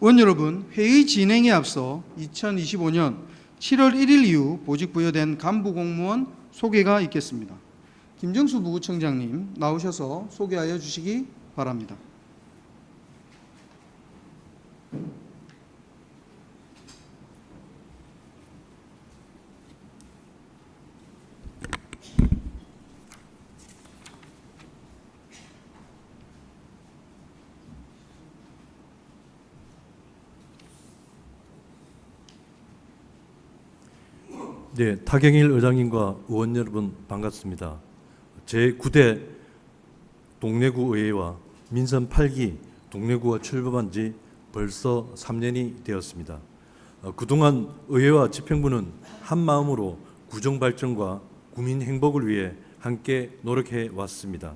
의원 여러분, 회의 진행에 앞서 2025년 7월 1일 이후 보직 부여된 간부 공무원 소개가 있겠습니다. 김정수 부구청장님 나오셔서 소개하여 주시기 바랍니다. 네, 타경일 의장님과 의원 여러분 반갑습니다. 제9대 동래구 의회와 민선 8기 동래구가 출범한 지 벌써 3년이 되었습니다. 그동안 의회와 집행부는 한마음으로 구정 발전과 국민 행복을 위해 함께 노력해 왔습니다.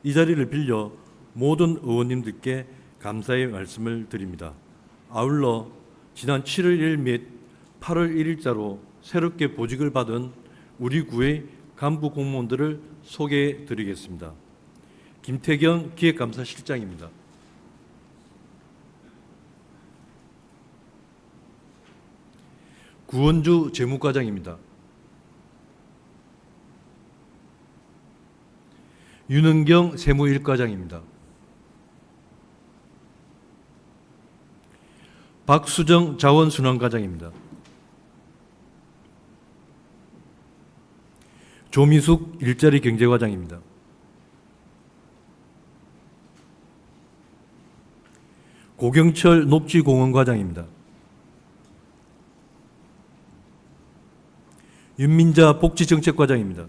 이 자리를 빌려 모든 의원님들께 감사의 말씀을 드립니다. 아울러 지난 7월 1일 및 8월 1일자로 새롭게 보직을 받은 우리 구의 간부 공무원들을 소개해 드리겠습니다. 김태경 기획감사실장입니다. 구원주 재무과장입니다. 윤은경 세무일과장입니다. 박수정 자원순환과장입니다. 조미숙 일자리 경제과장입니다. 고경철 녹지공원과장입니다. 윤민자 복지정책과장입니다.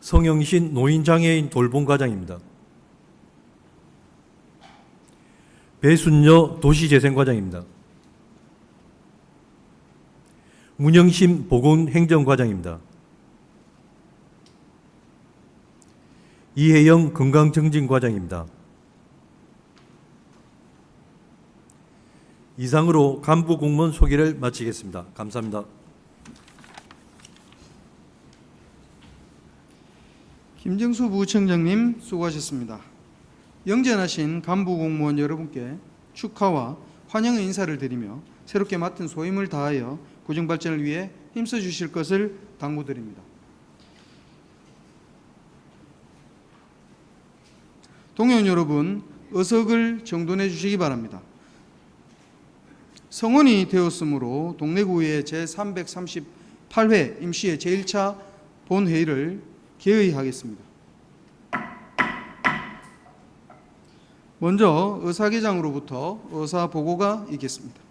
성영신 노인장애인 돌봄과장입니다. 배순여 도시재생과장입니다. 문영심 보건행정과장입니다. 이혜영 건강증진과장입니다. 이상으로 간부 공무원 소개를 마치겠습니다. 감사합니다. 김정수 부구청장님 수고하셨습니다. 영전하신 간부 공무원 여러분께 축하와 환영의 인사를 드리며 새롭게 맡은 소임을 다하여 구정 발전을 위해 힘써 주실 것을 당부드립니다. 동의원 여러분, 의석을 정돈해 주시기 바랍니다. 성원이 되었으므로 동래구의 제338회 임시의 제1차 본회의를 개의하겠습니다. 먼저 의사계장으로부터 의사 보고가 있겠습니다.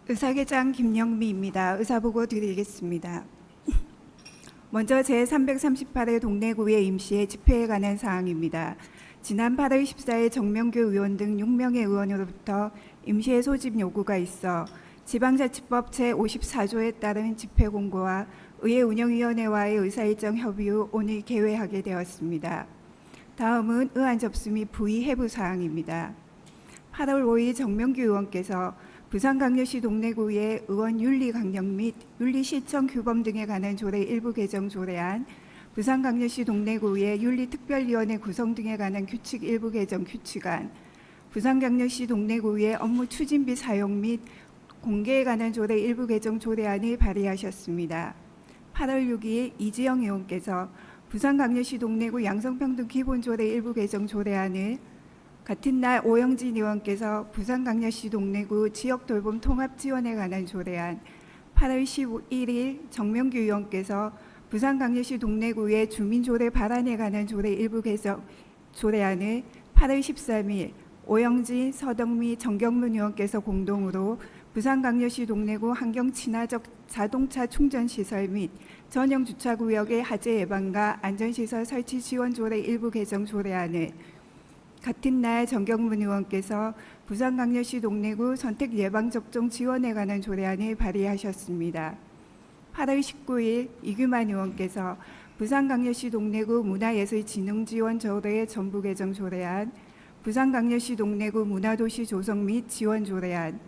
의사계장 김영미입니다. 의사보고 드리겠습니다. 먼저 제338회 동래구의 임시의 집회에 관한 사항입니다. 지난 8월 14일 정명규 의원 등 6명의 의원으로부터 임시의 소집 요구가 있어 지방자치법 제54조에 따른 집회 공고와 의회운영위원회와의 의사일정 협의 후 오늘 개회하게 되었습니다. 다음은 의안 접수 및 부의 해부 사항입니다. 8월 5일 정명규 의원께서 부산광역시 동래구의 의원 윤리 강령 및 윤리 실천 규범 등에 관한 조례 일부 개정 조례안, 부산광역시 동래구의 윤리특별위원회 구성 등에 관한 규칙 일부 개정 규칙안, 부산광역시 동래구의 업무 추진비 사용 및 공개에 관한 조례 일부 개정 조례안을 발의하셨습니다. 8월 6일 이지영 의원께서 부산광역시 동래구 양성평등 기본조례 일부 개정 조례안을, 같은 날 오영진 의원께서 부산광역시 동래구 지역돌봄 통합지원에 관한 조례안, 8월 11일 정명규 의원께서 부산광역시 동래구의 주민조례 발안에 관한 조례 일부 개정 조례안을, 8월 13일 오영진, 서덕미, 정경문 의원께서 공동으로 부산광역시 동래구 환경친화적 자동차 충전시설 및 전용 주차구역의 화재 예방과 안전시설 설치 지원 조례 일부 개정 조례안을, 같은 날 정경문 의원께서 부산광역시 동래구 선택 예방접종 지원에 관한 조례안을 발의하셨습니다. 8월 19일 이규만 의원께서 부산광역시 동래구 문화예술진흥지원조례 전부 개정 조례안, 부산광역시 동래구 문화도시 조성 및 지원 조례안,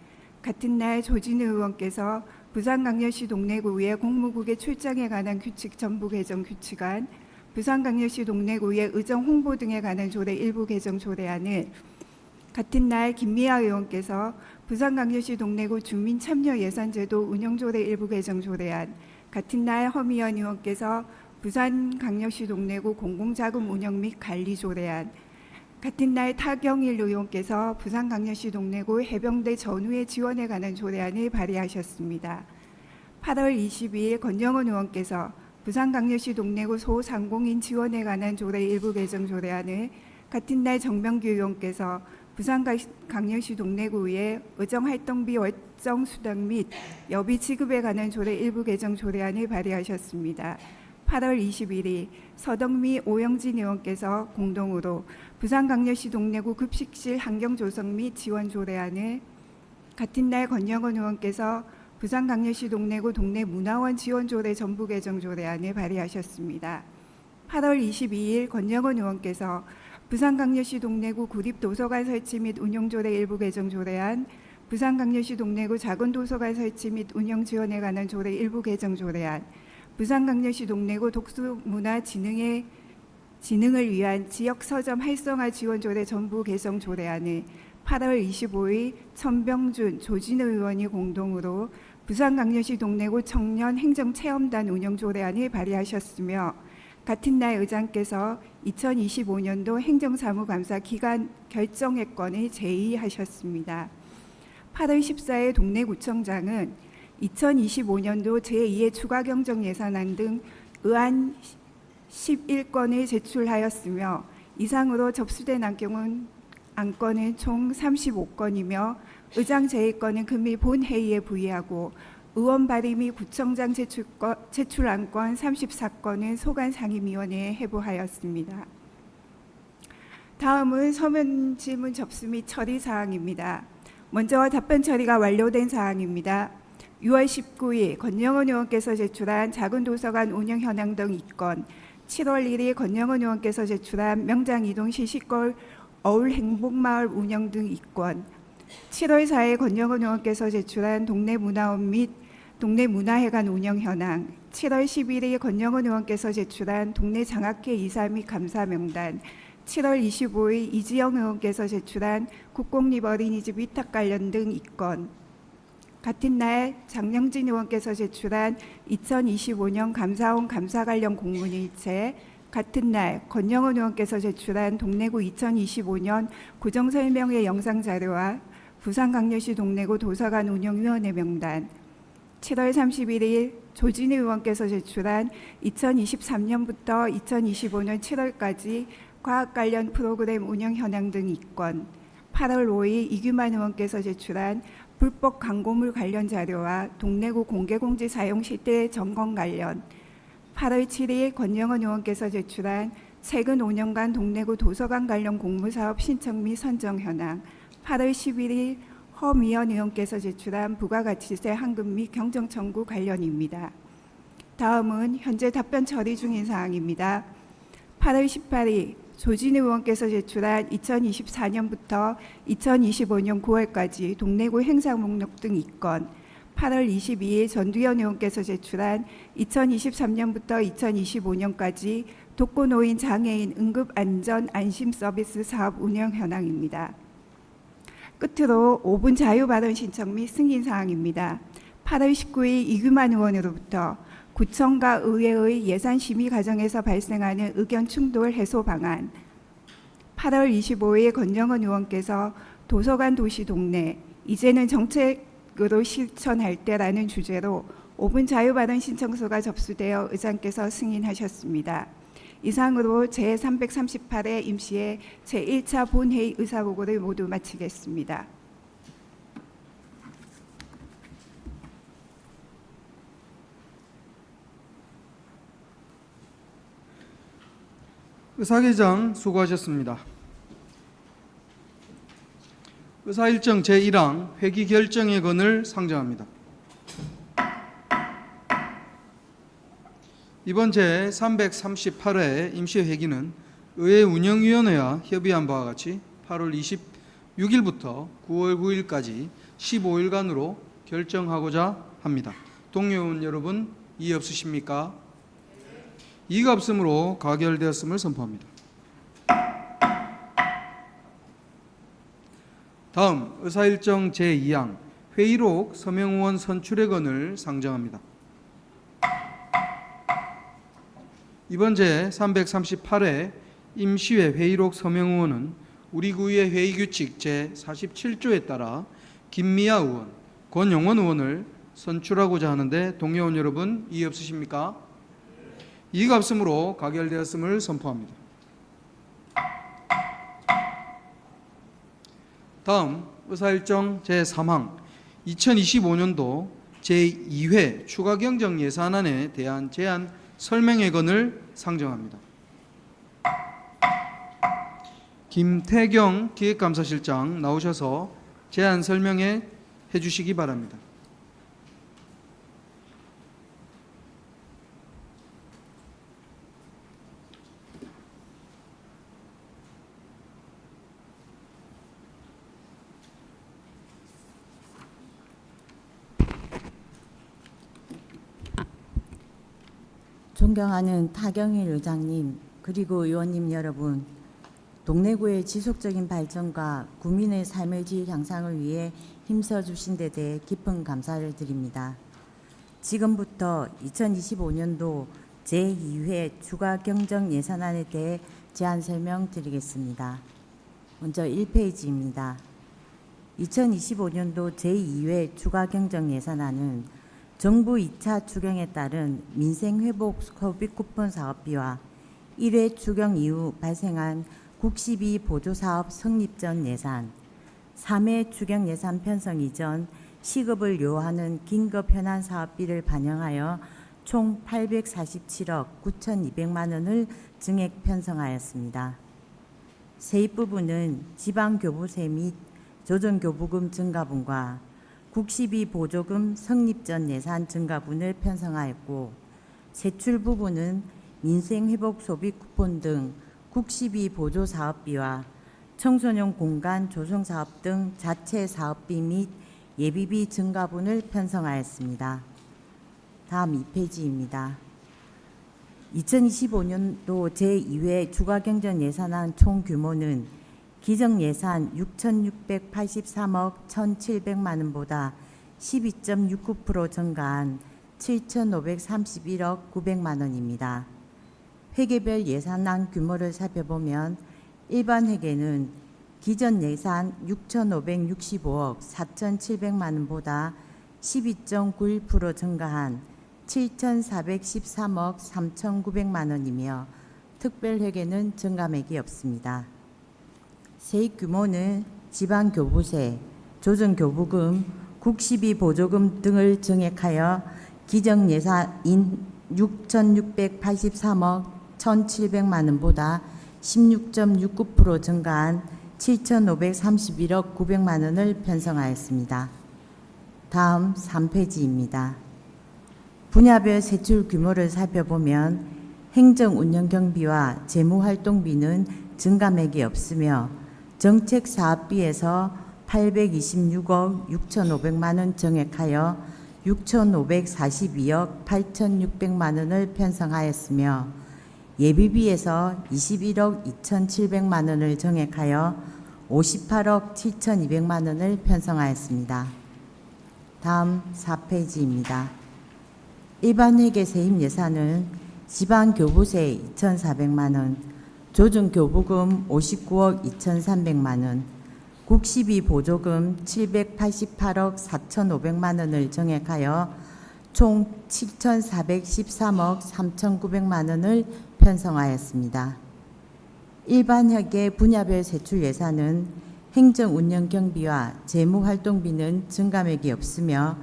같은 날 조진우 의원께서 부산광역시 동래구의 공무국의 출장에 관한 규칙 전부 개정 규칙안, 부산광역시 동래구의 의정 홍보 등에 관한 조례 일부 개정 조례안을 같은 날 김미아 의원께서 부산광역시 동래구 주민참여예산제도 운영조례 일부 개정 조례안, 같은 날 허미연 의원께서 부산광역시 동래구 공공자금 운영 및 관리 조례안, 같은 날 타경일 의원께서 부산광역시 동래구 해병대 전후의 지원에 관한 조례안을 발의하셨습니다. 8월 22일 권영원 의원께서 부산광역시 동래구 소상공인 지원에 관한 조례 일부 개정 조례안을, 같은 날 정명규 의원께서 부산광역시 동래구의 의정활동비 월정 수당 및 여비 지급에 관한 조례 일부 개정 조례안을 발의하셨습니다. 8월 21일 서덕미 오영진 의원께서 공동으로 부산광역시 동래구 급식실 환경 조성 및 지원 조례안을, 같은 날 권영원 의원께서 부산광역시 동래구 동래문화원 지원 조례 전부 개정 조례안을 발의하셨습니다. 8월 22일 권영원 의원께서 부산광역시 동래구 구립도서관 설치 및 운영 조례 일부 개정 조례안, 부산광역시 동래구 작은 도서관 설치 및 운영 지원에 관한 조례 일부 개정 조례안, 부산광역시 동래구 독수문화 진흥을 위한 지역 서점 활성화 지원 조례 전부 개정 조례안을 8월 25일 천병준, 조진우 의원이 공동으로 부산광역시 동래구 청년 행정체험단 운영 조례안을 발의하셨으며, 같은 날 의장께서 2025년도 행정사무감사 기간 결정회권을 제의하셨습니다. 8월 14일 동래구청장은 2025년도 제2회 추가경정예산안 등 의안 11건을 제출하였으며, 이상으로 접수된 안건은 총 35건이며 의장 제의권은 금일 본회의에 부의하고 의원 발의 및 구청장 제출 안건 34건은 소관상임위원회에 해부하였습니다. 다음은 서면 질문 접수 및 처리 사항입니다. 먼저 답변 처리가 완료된 사항입니다. 6월 19일 권영원 의원께서 제출한 작은 도서관 운영 현황 등 2건, 7월 1일 권영원 의원께서 제출한 명장 이동 시시걸 어울 행복마을 운영 등 2건, 7월 4일 권영원 의원께서 제출한 동래문화원 및 동래문화회관 운영 현황, 7월 11일 권영원 의원께서 제출한 동래장학회 이사 및 감사 명단, 7월 25일 이지영 의원께서 제출한 국공립 어린이집 위탁 관련 등 2건, 같은 날 장영진 의원께서 제출한 2025년 감사원 감사 관련 공문일체, 같은 날 권영원 의원께서 제출한 동래구 2025년 구정설명회 영상자료와 부산광역시 동래구 도서관 운영위원회 명단, 7월 31일 조진우 의원께서 제출한 2023년부터 2025년 7월까지 과학 관련 프로그램 운영 현황 등 2건, 8월 5일 이규만 의원께서 제출한 불법 광고물 관련 자료와 동래구 공개공지 사용 실태 점검 관련, 8월 7일 권영원 의원께서 제출한 최근 5년간 동래구 도서관 관련 공모사업 신청 및 선정 현황, 8월 11일 허미연 의원께서 제출한 부가가치세 환급 및 경정 청구 관련입니다. 다음은 현재 답변 처리 중인 사항입니다. 8월 18일 조진우 의원께서 제출한 2024년부터 2025년 9월까지 동래구 행사 목록 등 2건, 8월 22일 전두현 의원께서 제출한 2023년부터 2025년까지 독거노인 장애인 응급안전안심서비스 사업 운영 현황입니다. 끝으로 5분 자유발언 신청 및 승인사항입니다. 8월 19일 이규만 의원으로부터 구청과 의회의 예산심의 과정에서 발생하는 의견 충돌 해소 방안, 8월 25일 권영원 의원께서 도서관 도시 동래 이제는 정책으로 실천할 때라는 주제로 5분 자유발언 신청서가 접수되어 의장께서 승인하셨습니다. 이상으로 제338회 임시의 제1차 본회의 의사보고를 모두 마치겠습니다. 의사개장 수고하셨습니다. 의사일정 제1항 회기 결정의 건을 상정합니다. 이번 제338회 임시회기는 의회 운영위원회와 협의한 바와 같이 8월 26일부터 9월 9일까지 15일간으로 결정하고자 합니다. 동료의원 여러분, 이의 없으십니까? 이의가 없으므로 가결되었음을 선포합니다. 다음 의사일정 제2항 회의록 서명의원 선출의 건을 상정합니다. 이번 제338회 임시회 회의록 서명의원은 우리 구의 회의규칙 제47조에 따라 김미아 의원, 권영원 의원을 선출하고자 하는데 동료의원 여러분, 이의 없으십니까? 이의가 없으므로 가결되었음을 선포합니다. 다음 의사일정 제3항 2025년도 제2회 추가경정 예산안에 대한 제안 설명의 건을 상정합니다. 김태경 기획감사실장 나오셔서 제안 설명해 주시기 바랍니다. 존경하는 타경일 의장님, 그리고 의원님 여러분, 동래구의 지속적인 발전과 구민의 삶의 질 향상을 위해 힘써주신 데 대해 깊은 감사를 드립니다. 지금부터 2025년도 제2회 추가경정 예산안에 대해 제안 설명드리겠습니다. 먼저 1페이지입니다. 2025년도 제2회 추가경정 예산안은 정부 2차 추경에 따른 민생회복 소비 쿠폰 사업비와 1회 추경 이후 발생한 국시비 보조사업 성립 전 예산, 3회 추경 예산 편성 이전 시급을 요하는 긴급 현안 사업비를 반영하여 총 847억 9,200만 원을 증액 편성하였습니다. 세입 부분은 지방교부세 및 조정교부금 증가분과 국시비 보조금 성립 전 예산 증가분을 편성하였고, 세출 부분은 민생회복 소비 쿠폰 등 국시비 보조 사업비와 청소년 공간 조성 사업 등 자체 사업비 및 예비비 증가분을 편성하였습니다. 다음 2페이지입니다. 2025년도 제2회 추가경정 예산안 총 규모는 기정 예산 6,683억 1,700만 원보다 12.69% 증가한 7,531억 900만 원입니다. 회계별 예산안 규모를 살펴보면 일반 회계는 기존 예산 6,565억 4,700만 원보다 12.91% 증가한 7,413억 3,900만 원이며 특별회계는 증감액이 없습니다. 세입 규모는 지방교부세, 조정교부금, 국시비 보조금 등을 증액하여 기정 예산인 6,683억 1,700만 원보다 16.69% 증가한 7,531억 900만 원을 편성하였습니다. 다음 3페이지입니다. 분야별 세출 규모를 살펴보면 행정운영경비와 재무활동비는 증감액이 없으며 정책 사업비에서 826억 6,500만 원 증액하여 6,542억 8,600만 원을 편성하였으며 예비비에서 21억 2,700만 원을 증액하여 58억 7,200만 원을 편성하였습니다. 다음 4페이지입니다. 일반회계 세입 예산은 지방교부세 2,400만 원, 조정교부금 59억 2,300만 원, 국시비 보조금 788억 4,500만 원을 증액하여 총 7,413억 3,900만 원을 편성하였습니다. 일반회계 분야별 세출 예산은 행정운영경비와 재무활동비는 증감액이 없으며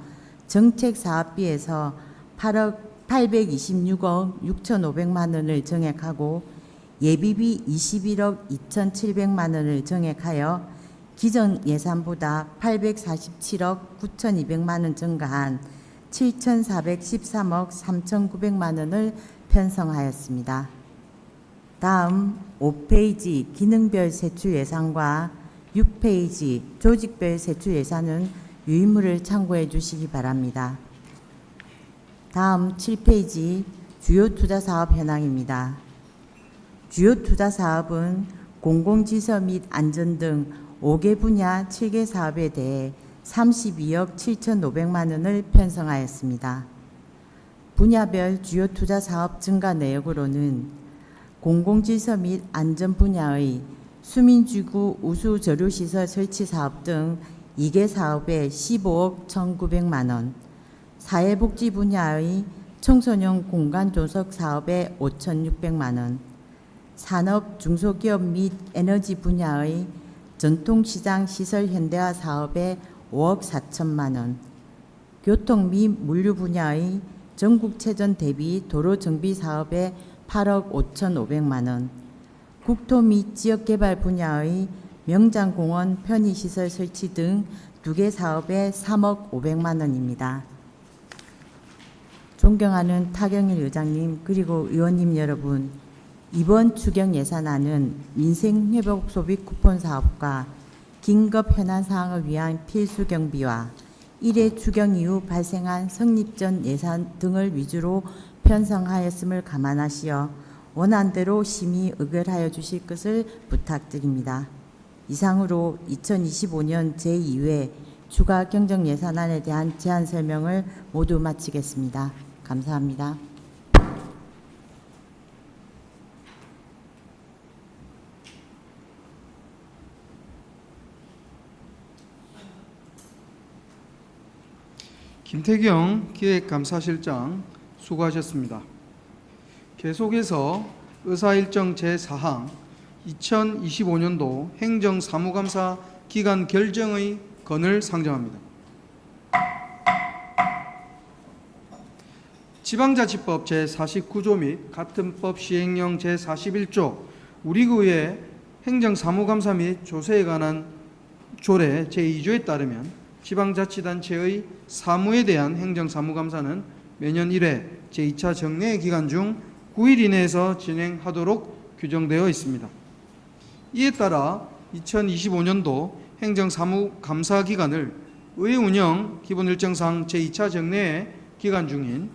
정책사업비에서 826억 6,500만 원을 증액하고 예비비 21억 2,700만 원을 증액하여 기존 예산보다 847억 9,200만 원 증가한 7,413억 3,900만 원을 편성하였습니다. 다음 5페이지 기능별 세출 예산과 6페이지 조직별 세출 예산은 유인물을 참고해 주시기 바랍니다. 다음 7페이지 주요 투자 사업 현황입니다. 주요 투자 사업은 공공지서 및 안전 등 5개 분야 7개 사업에 대해 32억 7,500만 원을 편성하였습니다. 분야별 주요 투자 사업 증가 내역으로는 공공질서 및 안전 분야의 수민지구 우수 저류시설 설치 사업 등 2개 사업에 15억 1,900만 원, 사회복지 분야의 청소년 공간 조석 사업에 5,600만 원, 산업 중소기업 및 에너지 분야의 전통시장 시설 현대화 사업에 5억 4천만 원, 교통 및 물류 분야의 전국체전 대비 도로 정비 사업에 8억 5,500만 원, 국토 및 지역개발 분야의 명장공원 편의시설 설치 등 2개 사업에 3억 500만 원입니다. 존경하는 타경일 의장님 그리고 의원님 여러분, 이번 추경 예산안은 민생회복 소비 쿠폰 사업과 긴급 현안 사항을 위한 필수 경비와 1회 추경 이후 발생한 성립전 예산 등을 위주로 편성하였음을 감안하시어 원안대로 심의 의결하여 주실 것을 부탁드립니다. 이상으로 2025년 제2회 추가 경정 예산안에 대한 제안 설명을 모두 마치겠습니다. 감사합니다. 김태경 기획감사실장 수고하셨습니다. 계속해서 의사일정 제4항 2025년도 행정사무감사 기간 결정의 건을 상정합니다. 지방자치법 제49조 및 같은 법 시행령 제41조 우리구의 행정사무감사 및 조세에 관한 조례 제2조에 따르면 지방자치단체의 사무에 대한 행정사무감사는 매년 1회 제2차 정례 기간 중 9일 이내에서 진행하도록 규정되어 있습니다. 이에 따라 2025년도 행정사무감사 기간을 의회 운영 기본일정상 제2차 정례 기간 중인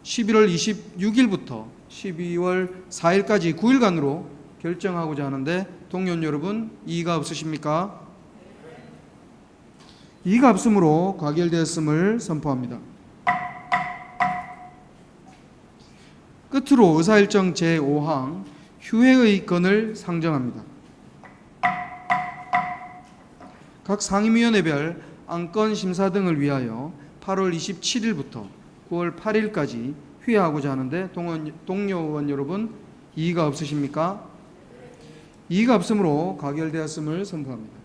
11월 26일부터 12월 4일까지 9일간으로 결정하고자 하는데 동료 여러분 이의가 없으십니까? 이의가 없으므로 가결되었음을 선포합니다. 끝으로 의사일정 제5항 휴회의 건을 상정합니다. 각 상임위원회별 안건 심사 등을 위하여 8월 27일부터 9월 8일까지 휴회하고자 하는데 동료 의원 여러분 이의가 없으십니까? 이의가 없으므로 가결되었음을 선포합니다.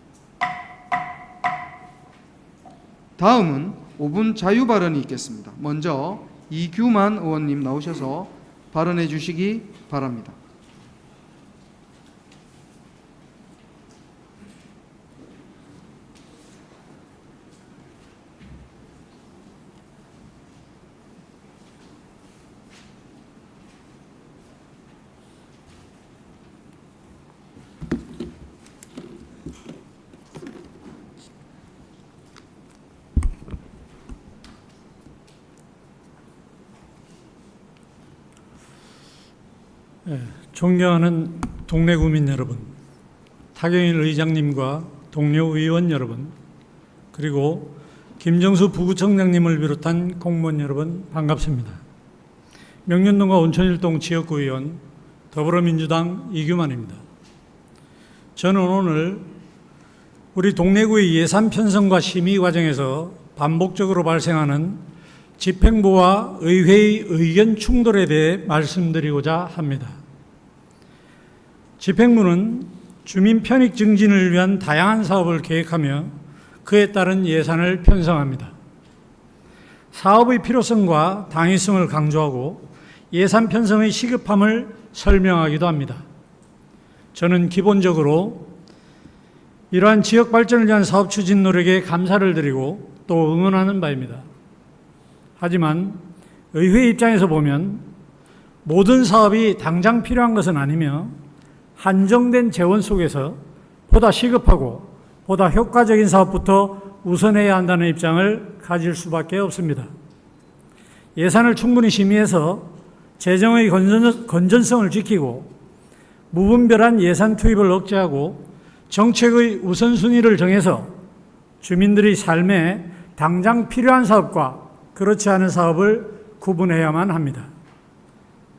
다음은 5분 자유 발언이 있겠습니다. 먼저 이규만 의원님 나오셔서 발언해 주시기 바랍니다. 존경하는 동네 구민 여러분, 타경일 의장님과 동료 의원 여러분, 그리고 김정수 부구청장님을 비롯한 공무원 여러분 반갑습니다. 명륜동과 온천일동 지역구 의원 더불어민주당 이규만입니다. 저는 오늘 우리 동래구의 예산 편성과 심의 과정에서 반복적으로 발생하는 집행부와 의회의 의견 충돌에 대해 말씀드리고자 합니다. 집행부는 주민 편익 증진을 위한 다양한 사업을 계획하며 그에 따른 예산을 편성합니다. 사업의 필요성과 당위성을 강조하고 예산 편성의 시급함을 설명하기도 합니다. 저는 기본적으로 이러한 지역 발전을 위한 사업 추진 노력에 감사를 드리고 또 응원하는 바입니다. 하지만 의회 입장에서 보면 모든 사업이 당장 필요한 것은 아니며 한정된 재원 속에서 보다 시급하고 보다 효과적인 사업부터 우선해야 한다는 입장을 가질 수밖에 없습니다. 예산을 충분히 심의해서 재정의 건전성을 지키고 무분별한 예산 투입을 억제하고 정책의 우선순위를 정해서 주민들의 삶에 당장 필요한 사업과 그렇지 않은 사업을 구분해야만 합니다.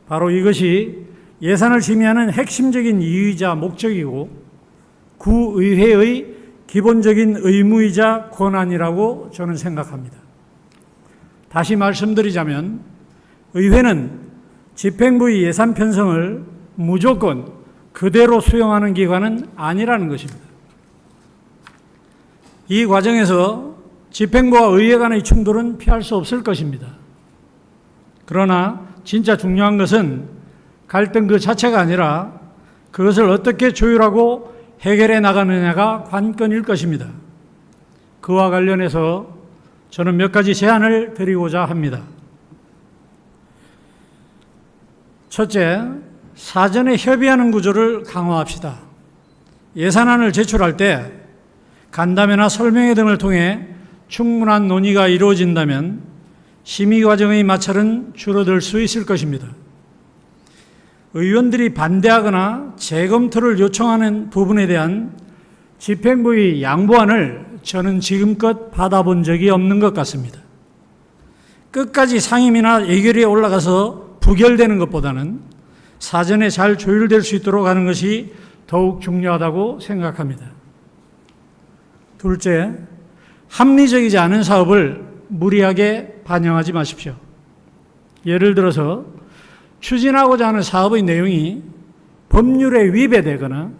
바로 이것이 예산을 심의하는 핵심적인 이유이자 목적이고 구의회의 기본적인 의무이자 권한이라고 저는 생각합니다. 다시 말씀드리자면 의회는 집행부의 예산 편성을 무조건 그대로 수용하는 기관은 아니라는 것입니다. 이 과정에서 집행부와 의회 간의 충돌은 피할 수 없을 것입니다. 그러나 진짜 중요한 것은 갈등 그 자체가 아니라 그것을 어떻게 조율하고 해결해 나가느냐가 관건일 것입니다. 그와 관련해서 저는 몇 가지 제안을 드리고자 합니다. 첫째, 사전에 협의하는 구조를 강화합시다. 예산안을 제출할 때 간담회나 설명회 등을 통해 충분한 논의가 이루어진다면 심의 과정의 마찰은 줄어들 수 있을 것입니다. 의원들이 반대하거나 재검토를 요청하는 부분에 대한 집행부의 양보안을 저는 지금껏 받아본 적이 없는 것 같습니다. 끝까지 상임이나 예결위에 올라가서 부결되는 것보다는 사전에 잘 조율될 수 있도록 하는 것이 더욱 중요하다고 생각합니다. 둘째, 합리적이지 않은 사업을 무리하게 반영하지 마십시오. 예를 들어서 추진하고자 하는 사업의 내용이 법률에 위배되거나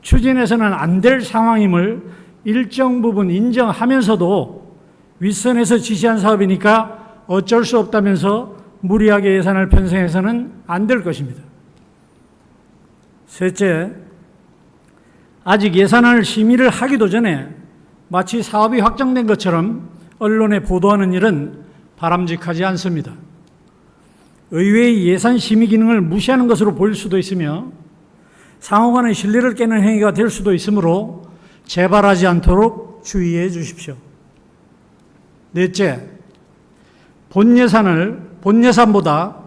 추진해서는 안 될 상황임을 일정 부분 인정하면서도 윗선에서 지시한 사업이니까 어쩔 수 없다면서 무리하게 예산을 편성해서는 안 될 것입니다. 셋째, 아직 예산안을 심의를 하기도 전에 마치 사업이 확정된 것처럼 언론에 보도하는 일은 바람직하지 않습니다. 의회의 예산 심의 기능을 무시하는 것으로 보일 수도 있으며 상호 간의 신뢰를 깨는 행위가 될 수도 있으므로 재발하지 않도록 주의해 주십시오. 넷째, 본 예산보다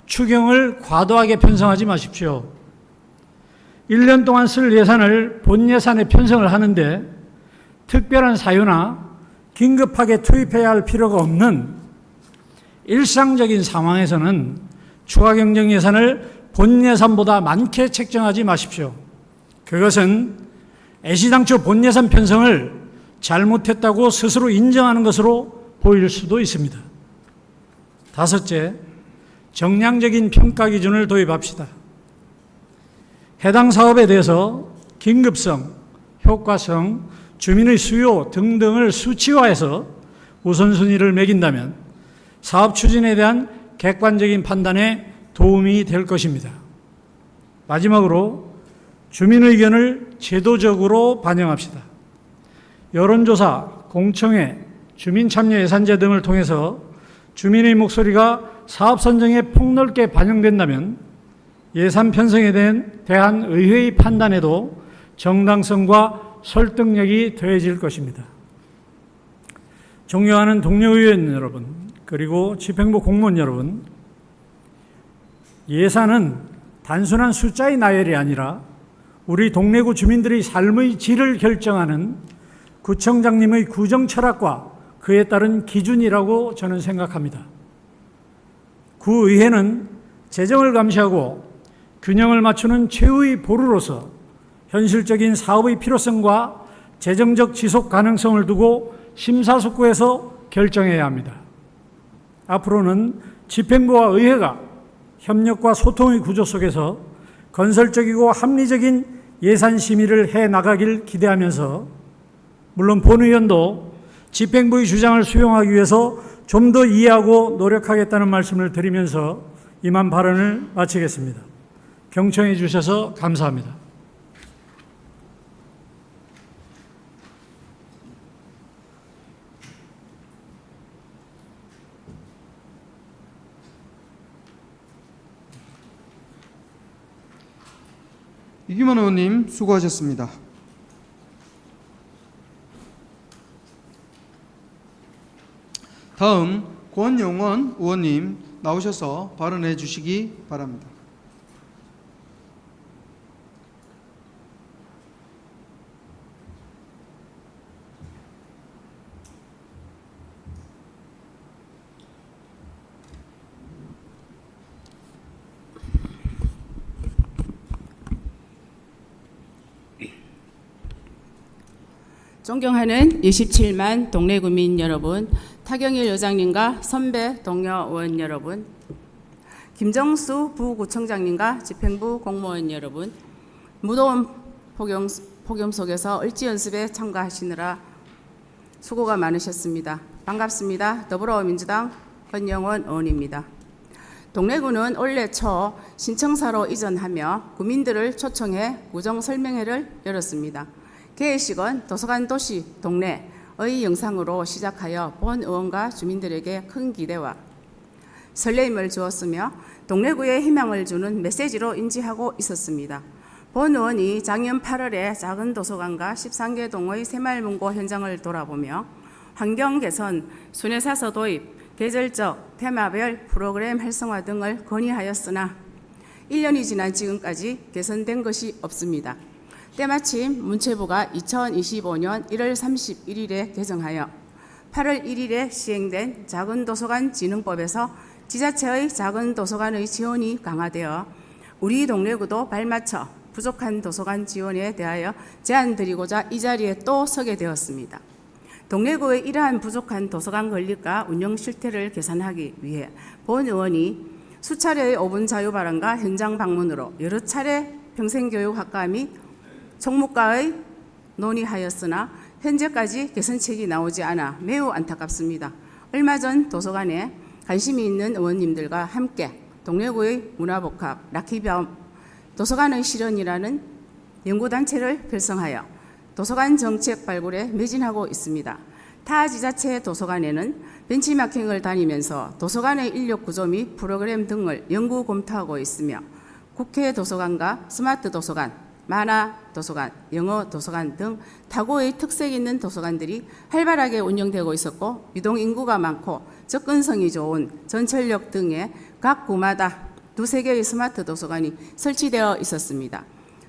추경을 과도하게 편성하지 마십시오. 1년 동안 쓸 예산을 본 예산에 편성을 하는데 특별한 사유나 긴급하게 투입해야 할 필요가 없는 일상적인 상황에서는 추가 경정 예산을 본 예산보다 많게 책정하지 마십시오. 그것은 애시당초 본 예산 편성을 잘못했다고 스스로 인정하는 것으로 보일 수도 있습니다. 다섯째, 정량적인 평가 기준을 도입합시다. 해당 사업에 대해서 긴급성, 효과성, 주민의 수요 등등을 수치화해서 우선순위를 매긴다면 사업 추진에 대한 객관적인 판단에 도움이 될 것입니다. 마지막으로 주민 의견을 제도적으로 반영합시다. 여론조사, 공청회, 주민참여예산제 등을 통해서 주민의 목소리가 사업 선정에 폭넓게 반영된다면 예산 편성에 대한 의회의 판단에도 정당성과 설득력이 더해질 것입니다. 존경하는 동료 의원 여러분, 그리고 집행부 공무원 여러분, 예산은 단순한 숫자의 나열이 아니라 우리 동래구 주민들의 삶의 질을 결정하는 구청장님의 구정 철학과 그에 따른 기준이라고 저는 생각합니다. 구의회는 재정을 감시하고 균형을 맞추는 최후의 보루로서 현실적인 사업의 필요성과 재정적 지속 가능성을 두고 심사숙고해서 결정해야 합니다. 앞으로는 집행부와 의회가 협력과 소통의 구조 속에서 건설적이고 합리적인 예산 심의를 해 나가길 기대하면서 물론 본의원도 집행부의 주장을 수용하기 위해서 좀 더 이해하고 노력하겠다는 말씀을 드리면서 이만 발언을 마치겠습니다. 경청해 주셔서 감사합니다. 이규만 의원님 수고하셨습니다. 다음 권영원 의원님 나오셔서 발언해 주시기 바랍니다. 존경하는 27만 동네 구민 여러분, 타경일 의장님과 선배 동료 의원 여러분, 김정수 부구청장님과 집행부 공무원 여러분, 무더운 폭염 속에서 을지 연습에 참가하시느라 수고가 많으셨습니다. 반갑습니다. 더불어민주당 권영원 의원입니다. 동래구는 올해 초 신청사로 이전하며 구민들을 초청해 구정 설명회를 열었습니다. 개회식은 도서관 도시 동래의 영상으로 시작하여 본 의원과 주민들에게 큰 기대와 설레임을 주었으며 동래구에 희망을 주는 메시지로 인지하고 있었습니다. 본 의원이 작년 8월에 작은 도서관과 13개 동의 새마을문고 현장을 돌아보며 환경 개선, 순회사서 도입, 계절적, 테마별 프로그램 활성화 등을 건의하였으나 1년이 지난 지금까지 개선된 것이 없습니다. 때마침 문체부가 2025년 1월 31일에 개정하여 8월 1일에 시행된 작은도서관 진흥법에서 지자체의 작은도서관의 지원이 강화되어 우리 동래구도 발맞춰 부족한 도서관 지원에 대하여 제안드리고자 이 자리에 또 서게 되었습니다. 동래구의 이러한 부족한 도서관 건립과 운영 실태를 개선하기 위해 본 의원이 수차례의 5분 자유발언과 현장 방문으로 여러 차례 평생교육학과 및 총무과의 논의하였으나 현재까지 개선책이 나오지 않아 매우 안타깝습니다. 얼마 전 도서관에 관심이 있는 의원님들과 함께 동래구의 문화복합 락키병 도서관의 실현이라는 연구단체를 결성하여 도서관 정책 발굴에 매진하고 있습니다. 타 지자체 도서관에는 벤치마킹을 다니면서 도서관의 인력 구조 및 프로그램 등을 연구 검토하고 있으며 국회 도서관과 스마트 도서관, 만화 도서관, 영어 도서관 등 타고의 특색 있는 도서관들이 활발하게 운영되고 있었고 유동 인구가 많고 접근성이 좋은 전철역 등의 각 구마다 두세 개의 스마트 도서관이 설치되어 있었습니다.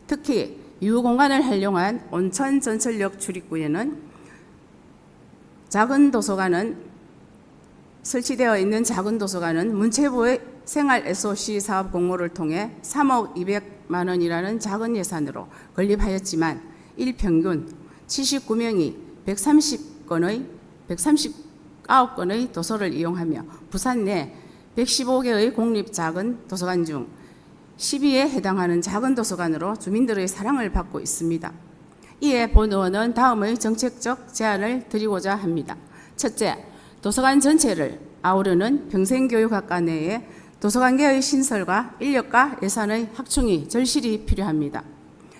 특히 유공간을 활용한 온천 전철역 출입구에는 설치되어 있는 작은 도서관은 문체부의 생활 SOC 사업 공모를 통해 3억 200만 원이라는 작은 예산으로 건립하였지만 일평균 79명이 139건의 도서를 이용하며 부산 내 115개의 공립 작은 도서관 중 10위에 해당하는 작은 도서관으로 주민들의 사랑을 받고 있습니다. 이에 본 의원은 다음의 정책적 제안을 드리고자 합니다. 첫째, 도서관 전체를 아우르는 평생교육학과 내에 도서관계의 신설과 인력과 예산의 확충이 절실히 필요합니다.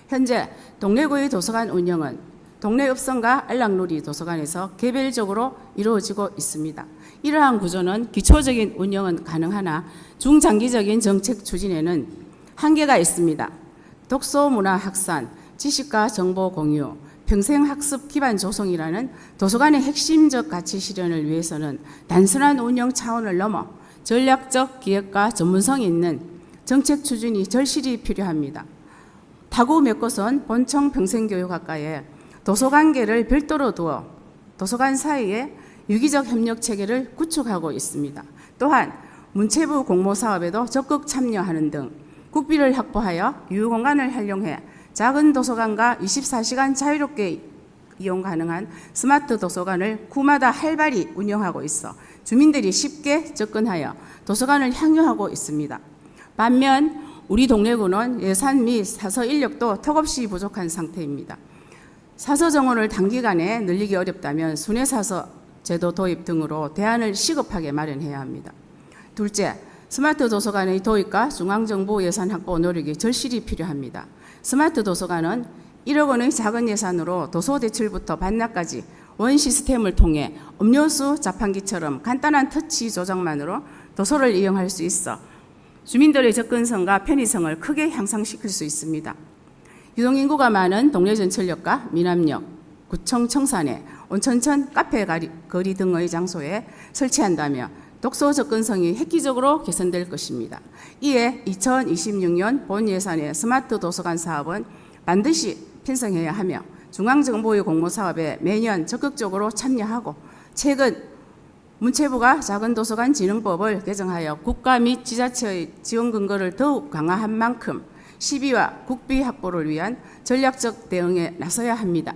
현재 동래구의 도서관 운영은 동래읍성과 알락누리 도서관에서 개별적으로 이루어지고 있습니다. 이러한 구조는 기초적인 운영은 가능하나 중장기적인 정책 추진에는 한계가 있습니다. 독서 문화 확산, 지식과 정보 공유, 평생학습 기반 조성이라는 도서관의 핵심적 가치 실현을 위해서는 단순한 운영 차원을 넘어 전략적 기획과 전문성이 있는 정책 추진이 절실히 필요합니다. 타구 몇 곳은 본청 평생교육학과에 도서관계를 별도로 두어 도서관 사이에 유기적 협력 체계를 구축하고 있습니다. 또한 문체부 공모사업에도 적극 참여하는 등 국비를 확보하여 유휴공간을 활용해 작은 도서관과 24시간 자유롭게 이용 가능한 스마트 도서관을 구마다 활발히 운영하고 있어 주민들이 쉽게 접근하여 도서관을 향유하고 있습니다. 반면 우리 동래구는 예산 및 사서 인력도 턱없이 부족한 상태입니다. 사서 정원을 단기간에 늘리기 어렵다면 순회사서 제도 도입 등으로 대안을 시급하게 마련해야 합니다. 둘째, 스마트 도서관의 도입과 중앙정부 예산 확보 노력이 절실히 필요합니다. 스마트 도서관은 1억 원의 작은 예산으로 도서 대출부터 반납까지 원 시스템을 통해 음료수 자판기처럼 간단한 터치 조작만으로 도서를 이용할 수 있어 주민들의 접근성과 편의성을 크게 향상시킬 수 있습니다. 유동인구가 많은 동래 전철역과 미남역, 구청 청산에, 온천천 카페 거리 등의 장소에 설치한다며 독서 접근성이 획기적으로 개선될 것입니다. 이에 2026년 본 예산의 스마트 도서관 사업은 반드시 편성해야 하며 중앙정보의 공모 사업에 매년 적극적으로 참여하고 최근 문체부가 작은도서관 진흥법을 개정하여 국가 및 지자체의 지원 근거를 더욱 강화한 만큼 시비와 국비 확보를 위한 전략적 대응에 나서야 합니다.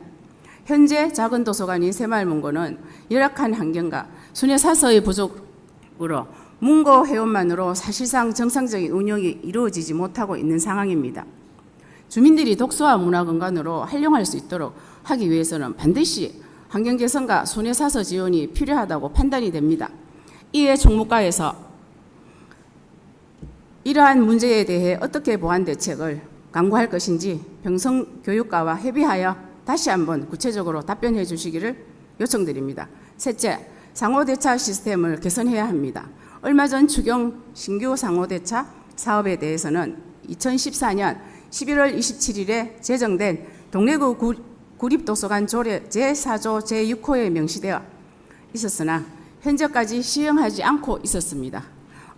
현재 작은도서관인 새마을문고는 열악한 환경과 순회사서의 부족으로 문고 회원만으로 사실상 정상적인 운영이 이루어지지 못하고 있는 상황입니다. 주민들이 독서와 문화공간으로 활용할 수 있도록 하기 위해서는 반드시 환경 개선과 순회사서 지원이 필요하다고 판단이 됩니다. 이에 총무과에서 이러한 문제에 대해 어떻게 보완 대책을 강구할 것인지 평성교육과와 협의하여 다시 한번 구체적으로 답변해 주시기를 요청드립니다. 셋째, 상호대차 시스템을 개선해야 합니다. 얼마 전 추경 신규 상호대차 사업에 대해서는 2014년 11월 27일에 제정된 동래구 구립도서관 조례 제4조 제6호에 명시되어 있었으나 현재까지 시행하지 않고 있었습니다.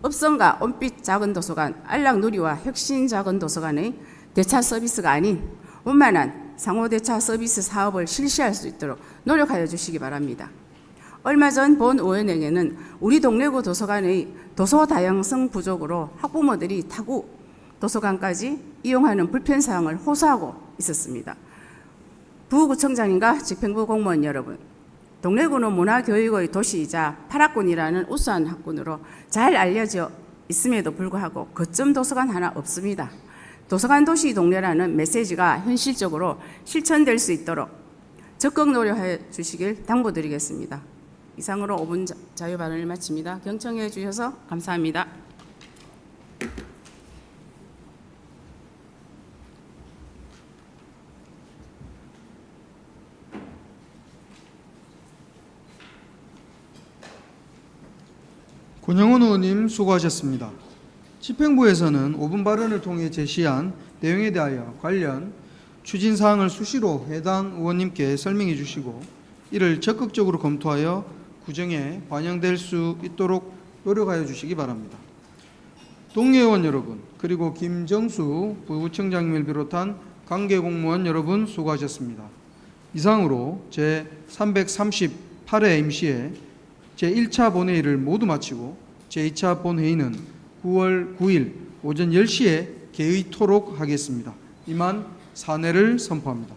업성과 온빛 작은도서관, 안락누리와 혁신작은도서관의 대차 서비스가 아닌 원만한 상호대차 서비스 사업을 실시할 수 있도록 노력하여 주시기 바랍니다. 얼마 전 본 의원에게는 우리 동래구 도서관의 도서 다양성 부족으로 학부모들이 타구 도서관까지 이용하는 불편사항을 호소하고 있었습니다. 부구청장님과 집행부 공무원 여러분, 동래구는 문화교육의 도시이자 8학군이라는 우수한 학군으로 잘 알려져 있음에도 불구하고 거점 도서관 하나 없습니다. 도서관 도시 동래라는 메시지가 현실적으로 실천될 수 있도록 적극 노력해 주시길 당부드리겠습니다. 이상으로 5분 자유 발언을 마칩니다. 경청해 주셔서 감사합니다. 권영훈 의원님 수고하셨습니다. 집행부에서는 5분 발언을 통해 제시한 내용에 대하여 관련 추진사항을 수시로 해당 의원님께 설명해 주시고 이를 적극적으로 검토하여 구정에 반영될 수 있도록 노력하여 주시기 바랍니다. 동료의원 여러분, 그리고 김정수 부구청장님을 비롯한 관계공무원 여러분 수고하셨습니다. 이상으로 제338회 임시회 제1차 본회의를 모두 마치고 제2차 본회의는 9월 9일 오전 10시에 개의토록 하겠습니다. 이만 사내를 선포합니다.